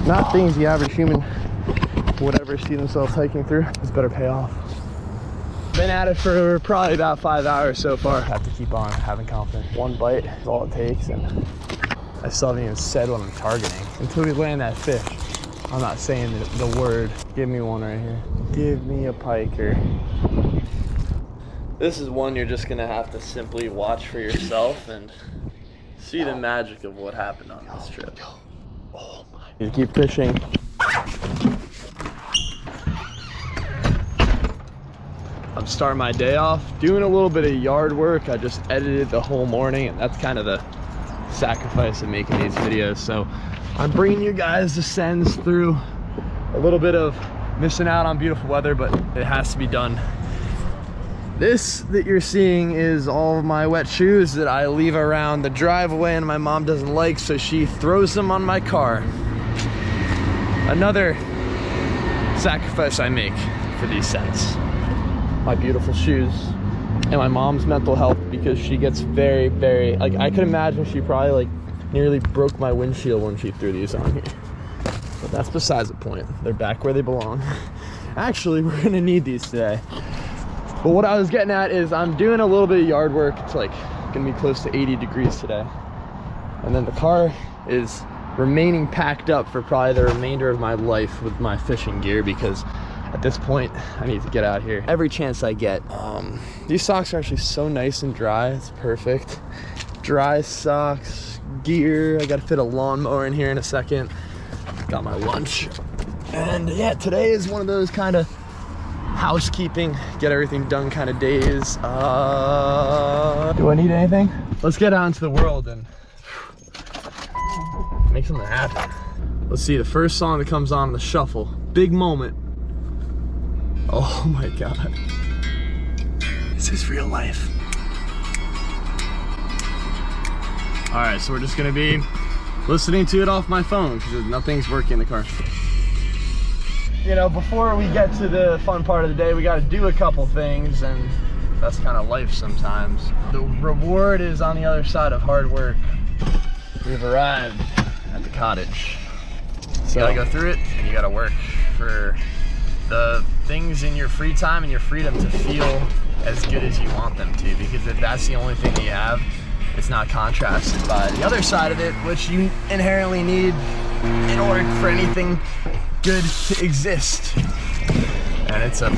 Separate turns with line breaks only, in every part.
not things the average human would ever see themselves hiking through. This better pay off. Been at it for probably about 5 hours so far. Have to keep on having confidence. One bite is all it takes, and I still haven't even said what I'm targeting. Until we land that fish, I'm not saying the word. Give me one right here. Give me a piker. This is one you're just gonna have to simply watch for yourself and see the magic of what happened on this trip. Oh my. You keep fishing. I'm starting my day off doing a little bit of yard work. I just edited the whole morning, and that's kind of the sacrifice of making these videos. So I'm bringing you guys the sends through a little bit of missing out on beautiful weather, but it has to be done. This that you're seeing is all of my wet shoes that I leave around the driveway and my mom doesn't like, so she throws them on my car. Another sacrifice I make for these scents. My beautiful shoes and my mom's mental health, because she gets very, very, like, I could imagine she probably like nearly broke my windshield when she threw these on here. But that's besides the point. They're back where they belong. Actually, we're gonna need these today. But what I was getting at is I'm doing a little bit of yard work. It's like gonna be close to 80 degrees today. And then the car is remaining packed up for probably the remainder of my life with my fishing gear, because at this point I need to get out here every chance I get. These socks are actually so nice and dry. It's perfect. Dry socks, gear. I gotta fit a lawnmower in here in a second. Got my lunch. And yeah, today is one of those kind of housekeeping, get everything done kind of days. Do I need anything? Let's get out into the world and make something happen. Let's see, the first song that comes on the shuffle. Big moment. Oh my God. This is real life. All right, so we're just gonna be listening to it off my phone because nothing's working in the car. You know, before we get to the fun part of the day, we got to do a couple things, and that's kind of life sometimes. The reward is on the other side of hard work. We've arrived at the cottage. So you gotta go through it, and you gotta work for the things in your free time and your freedom to feel as good as you want them to, because if that's the only thing that you have, it's not contrasted by the other side of it, which you inherently need in order for anything good to exist. And it's a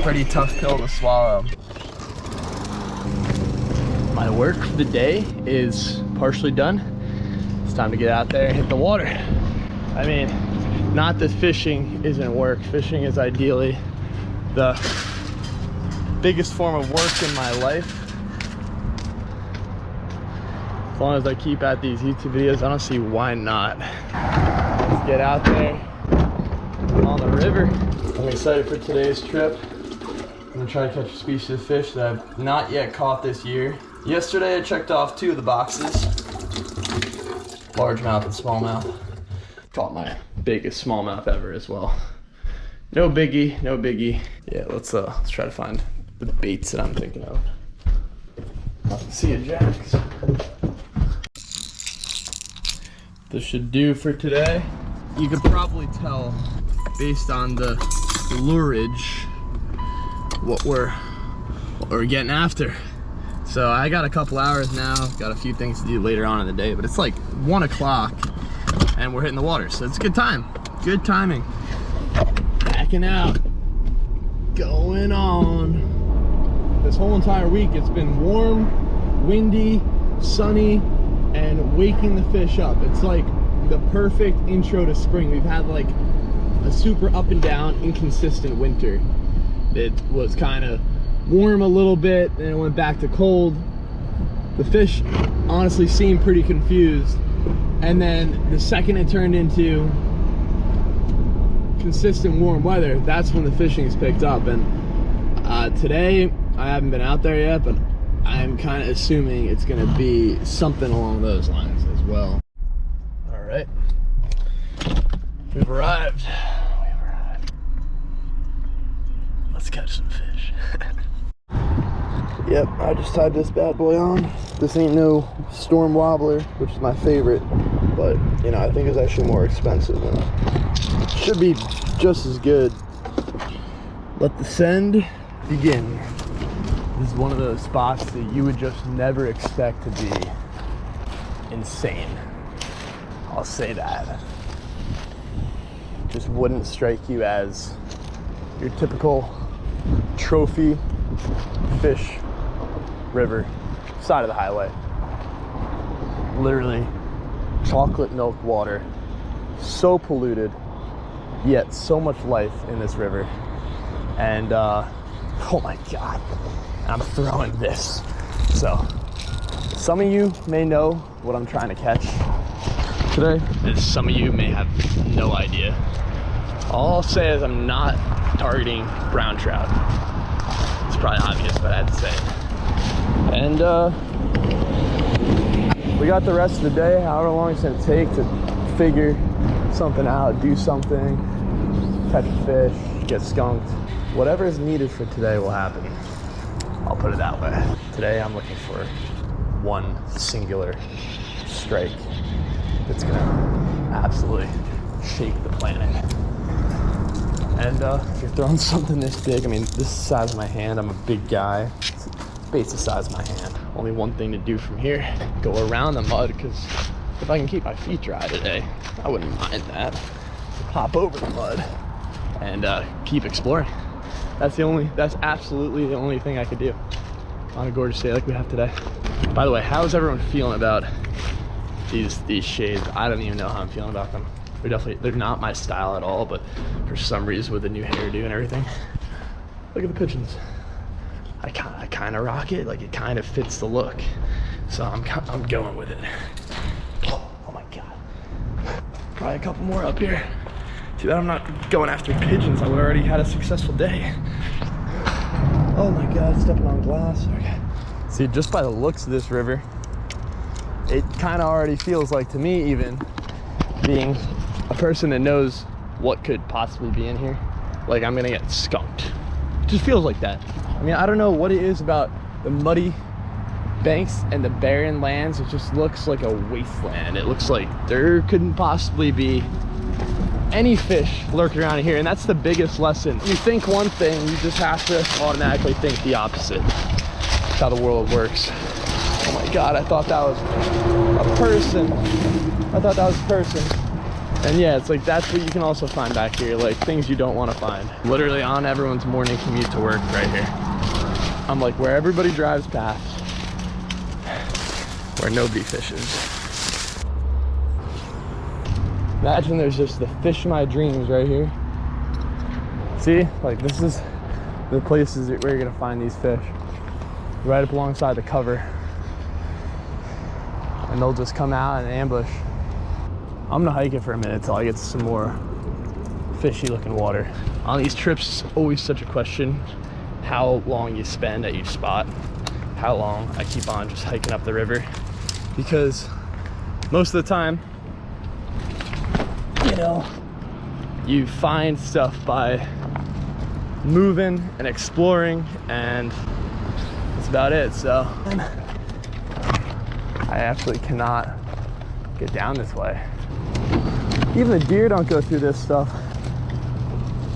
pretty tough pill to swallow. My work for the day is partially done. It's time to get out there and hit the water. I mean, not that fishing isn't work. Fishing is ideally the biggest form of work in my life. As long as I keep at these YouTube videos, I don't see why not. Let's get out there on the river. I'm excited for today's trip. I'm gonna try to catch a species of fish that I've not yet caught this year. Yesterday I checked off 2 of the boxes. Largemouth and smallmouth. Caught my biggest smallmouth ever as well. No biggie, no biggie. Yeah, let's try to find the baits that I'm thinking of. See you, Jacks. This should do for today. You could probably tell based on the lureage what we're getting after. So I got a couple hours now, got a few things to do later on in the day, but it's like 1 o'clock and we're hitting the water, so it's a good time. Good timing. Backing out, going on. This whole entire week it's been warm, windy, sunny, and waking the fish up. It's like the perfect intro to spring. We've had like a super up and down, inconsistent winter. It was kind of warm a little bit, and it went back to cold. The fish honestly seemed pretty confused, and then the second it turned into consistent warm weather, that's when the fishing is picked up. And today I haven't been out there yet, but I'm kind of assuming it's going to be something along those lines as well. All right, we've arrived. Let's catch some fish. Yep, I just tied this bad boy on. This ain't no storm wobbler, which is my favorite. but you know, I think it's actually more expensive and should be just as good. Let the send begin. This is one of those spots that you would just never expect to be insane. I'll say that. Just wouldn't strike you as your typical trophy fish river, side of the highway. Literally chocolate milk water, so polluted, yet so much life in this river. And oh my God, I'm throwing this. So some of you may know what I'm trying to catch today, and some of you may have no idea. All I'll say is I'm not targeting brown trout. It's probably obvious, but I had to say it. And we got the rest of the day, however long it's gonna take to figure something out, do something, catch a fish, get skunked. Whatever is needed for today will happen. I'll put it that way. Today I'm looking for one singular strike that's gonna absolutely shake the planet. And if you're throwing something this big, I mean, this is the size of my hand, I'm a big guy. It's the size of my hand. Only one thing to do from here, go around the mud, because if I can keep my feet dry today, I wouldn't mind that. Hop over the mud and keep exploring. That's absolutely the only thing I could do on a gorgeous day like we have today. By the way, how is everyone feeling about these shades? I don't even know how I'm feeling about them. They're not my style at all, but for some reason with the new hairdo and everything, look at the pigeons. I kind of rock it, like it kind of fits the look. So I'm going with it. Oh my God. Probably a couple more up here. Too bad I'm not going after pigeons. I would already had a successful day. Oh my God, stepping on glass. Okay. See, just by the looks of this river, it kind of already feels like, to me even, being a person that knows what could possibly be in here, like I'm gonna get skunked. It just feels like that. I mean, I don't know what it is about the muddy banks and the barren lands. It just looks like a wasteland. It looks like there couldn't possibly be any fish lurking around here, and that's the biggest lesson. You think one thing, you just have to automatically think the opposite. That's how the world works. Oh my God, I thought that was a person. And yeah, it's like that's what you can also find back here, like things you don't want to find. Literally on everyone's morning commute to work right here. I'm like where everybody drives past, where nobody fishes. Imagine there's just the fish of my dreams right here. See, like this is the places where you're gonna find these fish. Right up alongside the cover. And they'll just come out and ambush. I'm gonna hike it for a minute till I get some more fishy looking water. On these trips, it's always such a question, how long you spend at each spot, how long I keep on just hiking up the river. Because most of the time, you know, you find stuff by moving and exploring, and that's about it. So I actually cannot get down this way. Even the deer don't go through this stuff.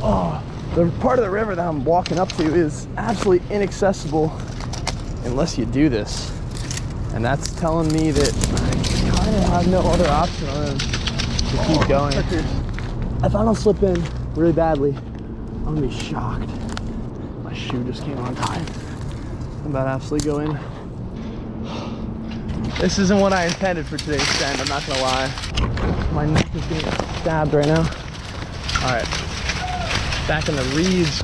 Oh, the part of the river that I'm walking up to is absolutely inaccessible unless you do this. And that's telling me that I kind of have no other option other than to keep going. If I don't slip in really badly, I'm gonna be shocked. My shoe just came untied. I'm about to absolutely go in. This isn't what I intended for today's send, I'm not gonna lie. My neck is being stabbed right now. All right, back in the reeds.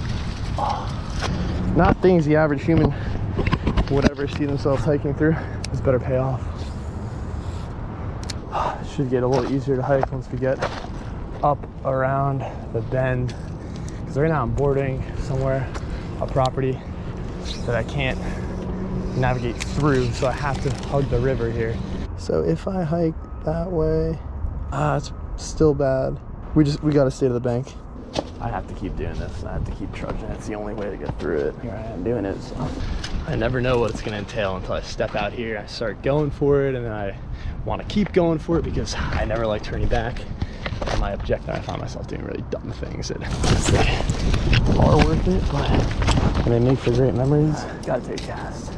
Oh, not things the average human would ever see themselves hiking through. This better pay off. It should get a little easier to hike once we get up around the bend. Because right now I'm boarding somewhere, a property that I can't navigate through, so I have to hug the river here. So if I hike that way, it's still bad. We gotta stay to the bank. I have to keep doing this. I have to keep trudging. It's the only way to get through it. Here I am doing it. So I never know what it's gonna entail until I step out here. I start going for it, and then I want to keep going for it because I never like turning back. On my objective, I find myself doing really dumb things that are worth it, but they make for great memories. Gotta take a cast.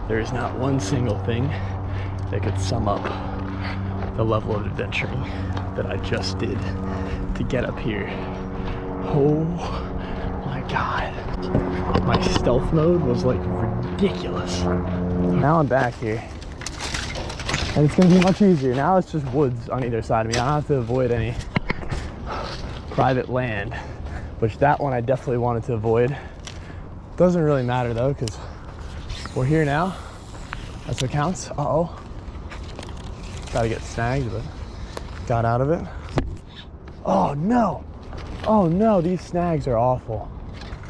There is not one single thing that could sum up the level of adventuring that I just did to get up here. Oh my God. My stealth mode was like ridiculous. Now I'm back here and it's gonna be much easier. Now it's just woods on either side of me. I don't have to avoid any private land, which that one I definitely wanted to avoid. Doesn't really matter though, because we're here now. That's what counts. Uh-oh. Gotta get snagged, but got out of it. Oh no. Oh no, these snags are awful.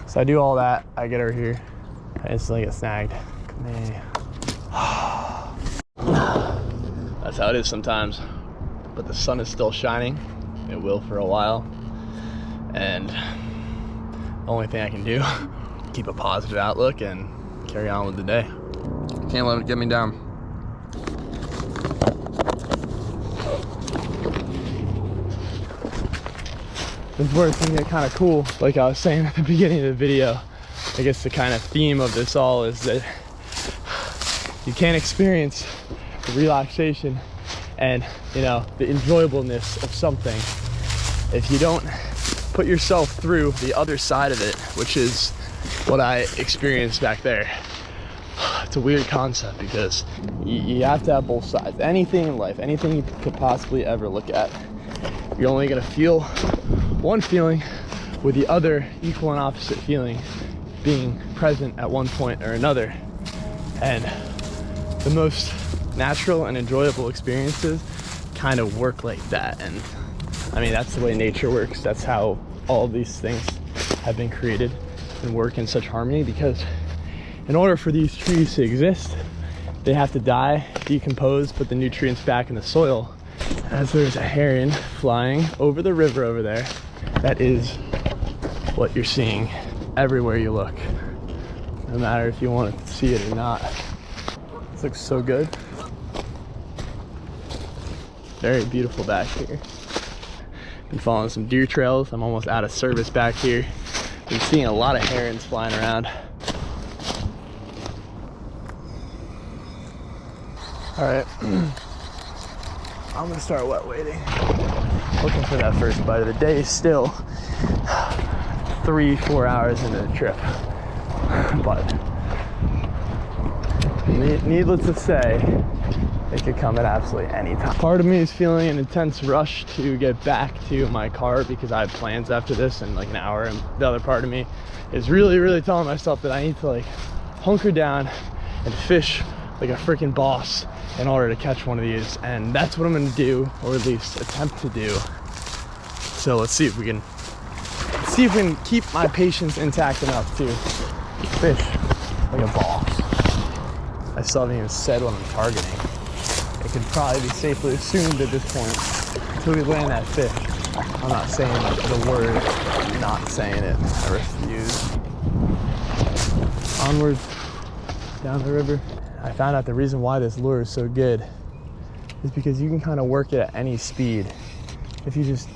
So I do all that, I get over here, I instantly get snagged. Come here. That's how it is sometimes. But the sun is still shining. It will for a while. And the only thing I can do, keep a positive outlook and carry on with the day. Can't let it get me down. This is where it's gonna get kind of cool. Like I was saying at the beginning of the video, I guess the kind of theme of this all is that you can't experience the relaxation and, you know, the enjoyableness of something if you don't put yourself through the other side of it, which is what I experienced back there. It's a weird concept because you have to have both sides. Anything in life, anything you could possibly ever look at, you're only gonna feel one feeling with the other equal and opposite feeling being present at one point or another. And the most natural and enjoyable experiences kind of work like that. And I mean, that's the way nature works. That's how all these things have been created and work in such harmony, because in order for these trees to exist, they have to die, decompose, put the nutrients back in the soil. As there's a heron flying over the river over there, that is what you're seeing everywhere you look, no matter if you want to see it or not. This looks so good. Very beautiful back here. Been following some deer trails. I'm almost out of service back here. Been seeing a lot of herons flying around. All right, I'm gonna start wet wading. Looking for that first bite of the day. Still 3-4 hours into the trip, but needless to say, it could come at absolutely any time. Part of me is feeling an intense rush to get back to my car because I have plans after this in like an hour, and the other part of me is really telling myself that I need to like hunker down and fish like a freaking boss in order to catch one of these, and that's what I'm gonna do, or at least attempt to do. So let's see if we can keep my patience intact enough to fish like a boss. I still haven't even said what I'm targeting. It could probably be safely assumed at this point until we land that fish. I'm not saying the word, I'm not saying it. I refuse. Onwards, down the river. I found out the reason why this lure is so good is because you can kind of work it at any speed. If you just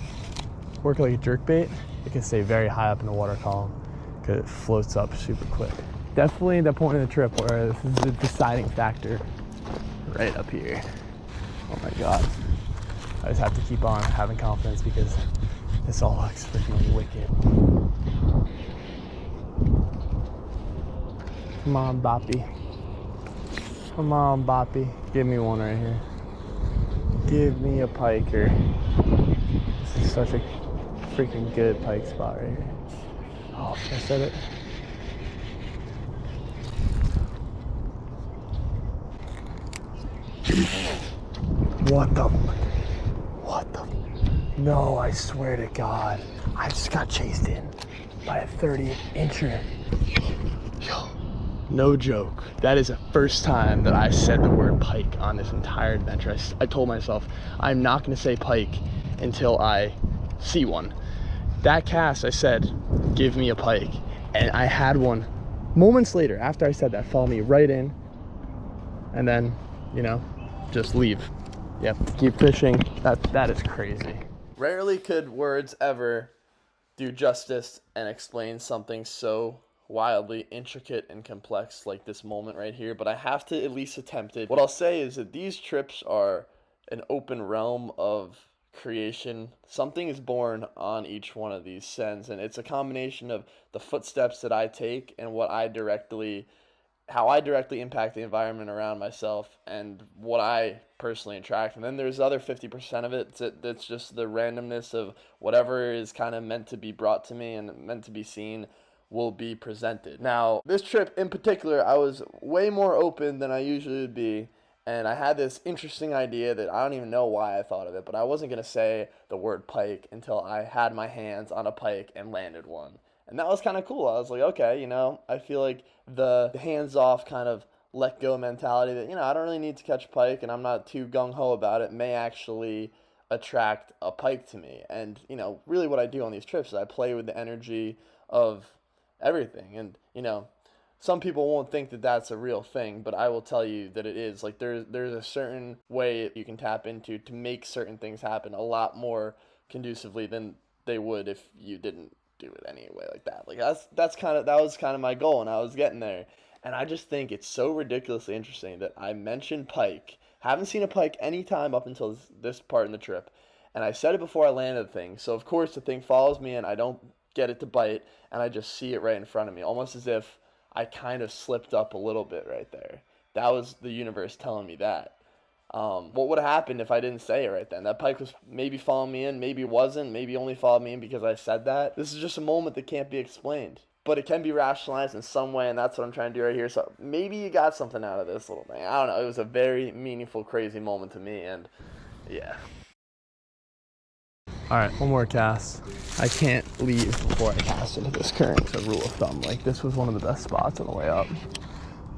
work it like a jerkbait, it can stay very high up in the water column because it floats up super quick. Definitely the point of the trip where this is the deciding factor, right up here. Oh my God. I just have to keep on having confidence because this all looks freaking wicked. Come on, Boppy. Come on, Boppy. Give me one right here. Give me a piker. This is such a freaking good pike spot right here. Oh, I said it. What the? No, I swear to God. I just got chased in by a 30-incher. Yo, no joke. That is the first time that I said the word pike on this entire adventure. I told myself, I'm not gonna say pike until I see one. That cast, I said, give me a pike. And I had one moments later after I said that, follow me right in. And then, you know, just leave. Yep, keep fishing. That is crazy. Rarely could words ever do justice and explain something so wildly intricate and complex like this moment right here, but I have to at least attempt it. What I'll say is that these trips are an open realm of creation. Something is born on each one of these sends, and it's a combination of the footsteps that I take and how I directly impact the environment around myself and what I personally attract. And then there's the other 50% of it that's just the randomness of whatever is kind of meant to be brought to me and meant to be seen will be presented. Now, this trip in particular, I was way more open than I usually would be, and I had this interesting idea that I don't even know why I thought of it, but I wasn't going to say the word pike until I had my hands on a pike and landed one. And that was kind of cool. I was like, okay, you know, I feel like the hands-off kind of let-go mentality that, you know, I don't really need to catch pike and I'm not too gung-ho about it may actually attract a pike to me. And, you know, really what I do on these trips is I play with the energy of everything. And, you know, some people won't think that that's a real thing, but I will tell you that it is. Like, there's a certain way you can tap into to make certain things happen a lot more conducively than they would if you didn't do it anyway like that. Like, that was kind of my goal, and I was getting there. And I just think it's so ridiculously interesting that I mentioned pike. Haven't seen a pike any time up until this part in the trip. And I said it before I landed the thing. So, of course, the thing follows me, and I don't get it to bite, and I just see it right in front of me, almost as if I kind of slipped up a little bit right there. That was the universe telling me that. What would have happened if I didn't say it right then? That pike was maybe following me in, maybe wasn't, maybe only followed me in because I said that. This is just a moment that can't be explained, but it can be rationalized in some way, and that's what I'm trying to do right here. So maybe you got something out of this little thing. I don't know. It was a very meaningful, crazy moment to me, and yeah. All right, one more cast. I can't leave before I cast into this current. It's a rule of thumb. Like, this was one of the best spots on the way up.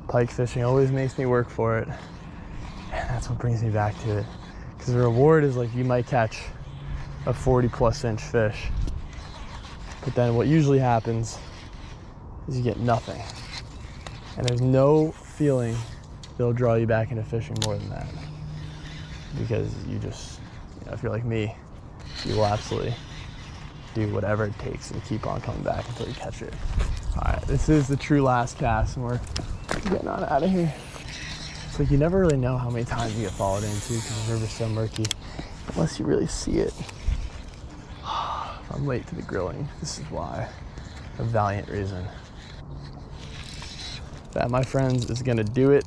Pike fishing always makes me work for it. And that's what brings me back to it. Because the reward is like you might catch a 40+ inch fish. But then what usually happens is you get nothing. And there's no feeling that'll draw you back into fishing more than that. Because you just, you know, if you're like me, you will absolutely do whatever it takes and keep on coming back until you catch it. All right, this is the true last cast, and we're getting on out of here. It's like you never really know how many times you get followed into because the river's so murky, unless you really see it. I'm late to the grilling. This is why. A valiant reason. That, my friends, is gonna do it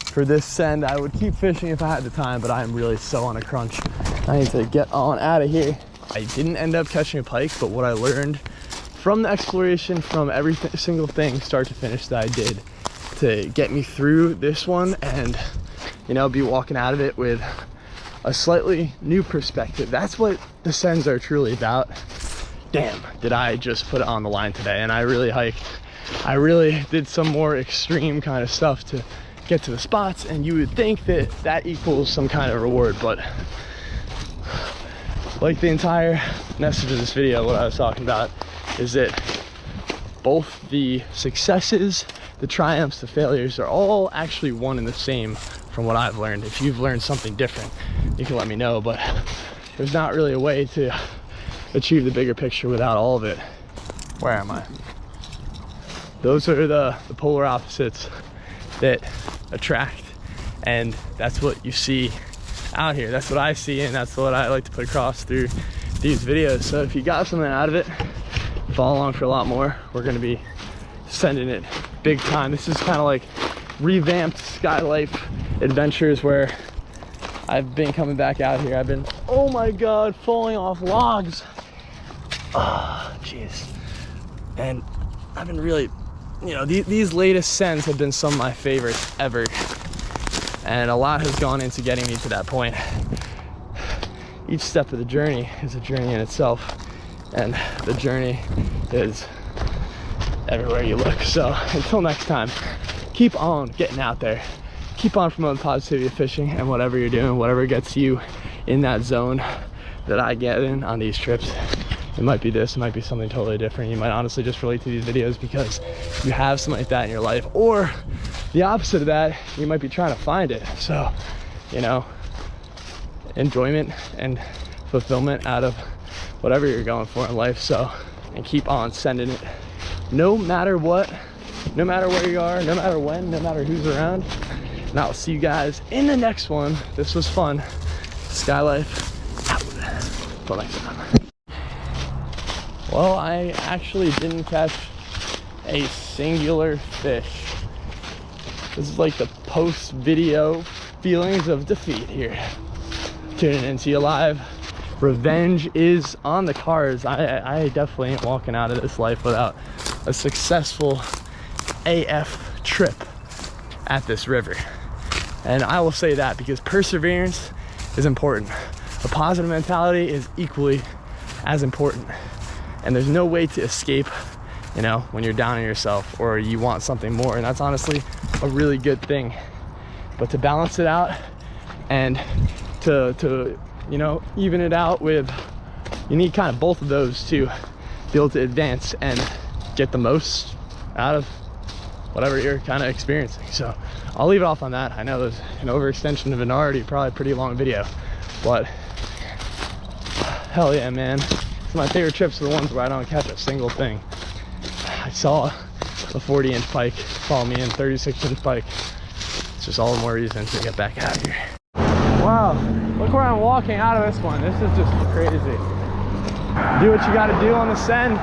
for this send. I would keep fishing if I had the time, but I am really so on a crunch. I need to get on out of here. I didn't end up catching a pike, but what I learned from the exploration, from every single thing, start to finish, that I did to get me through this one and, you know, be walking out of it with a slightly new perspective. That's what the sends are truly about. Damn, did I just put it on the line today. And I really hiked. I really did some more extreme kind of stuff to get to the spots, and you would think that that equals some kind of reward, but like the entire message of this video, what I was talking about is that both the successes, the triumphs, the failures are all actually one and the same from what I've learned. If you've learned something different, you can let me know, but there's not really a way to achieve the bigger picture without all of it. Where am I? Those are the polar opposites that attract, and that's what you see out here. That's what I see, and that's what I like to put across through these videos. So if you got something out of it, follow along for a lot more. We're gonna be sending it big time. This is kind of like revamped Skylife adventures where I've been coming back out here. I've been, oh my God, falling off logs. Oh, jeez. And I've been really, you know, these latest sends have been some of my favorites ever. And a lot has gone into getting me to that point. Each step of the journey is a journey in itself. And the journey is everywhere you look. So until next time, keep on getting out there, keep on promoting positivity of fishing, and whatever you're doing, whatever gets you in that zone that I get in on these trips. It might be this, it might be something totally different. You might honestly just relate to these videos because you have something like that in your life, or the opposite of that, you might be trying to find it. So, you know, enjoyment and fulfillment out of whatever you're going for in life. So, and keep on sending it, no matter what, no matter where you are, no matter when, no matter who's around. And I'll see you guys in the next one. This was fun. Skylife out. Till next time. Well, I actually didn't catch a singular fish. This is like the post-video feelings of defeat here. Tuning into you live. Revenge is on the cards. I definitely ain't walking out of this life without a successful AF trip at this river. And I will say that because perseverance is important. A positive mentality is equally as important. And there's no way to escape, you know, when you're down on yourself or you want something more. And that's honestly a really good thing. But to balance it out and to you know, even it out with, you need kind of both of those to be able to advance and get the most out of whatever you're kind of experiencing. So I'll leave it off on that. I know there's an overextension of an already probably pretty long video, but hell yeah, man. My favorite trips are the ones where I don't catch a single thing. I saw a 40-inch pike follow me in, 36-inch pike. It's just all the more reason to get back out here. Wow, look where I'm walking out of this one. This is just crazy. Do what you gotta do on the send.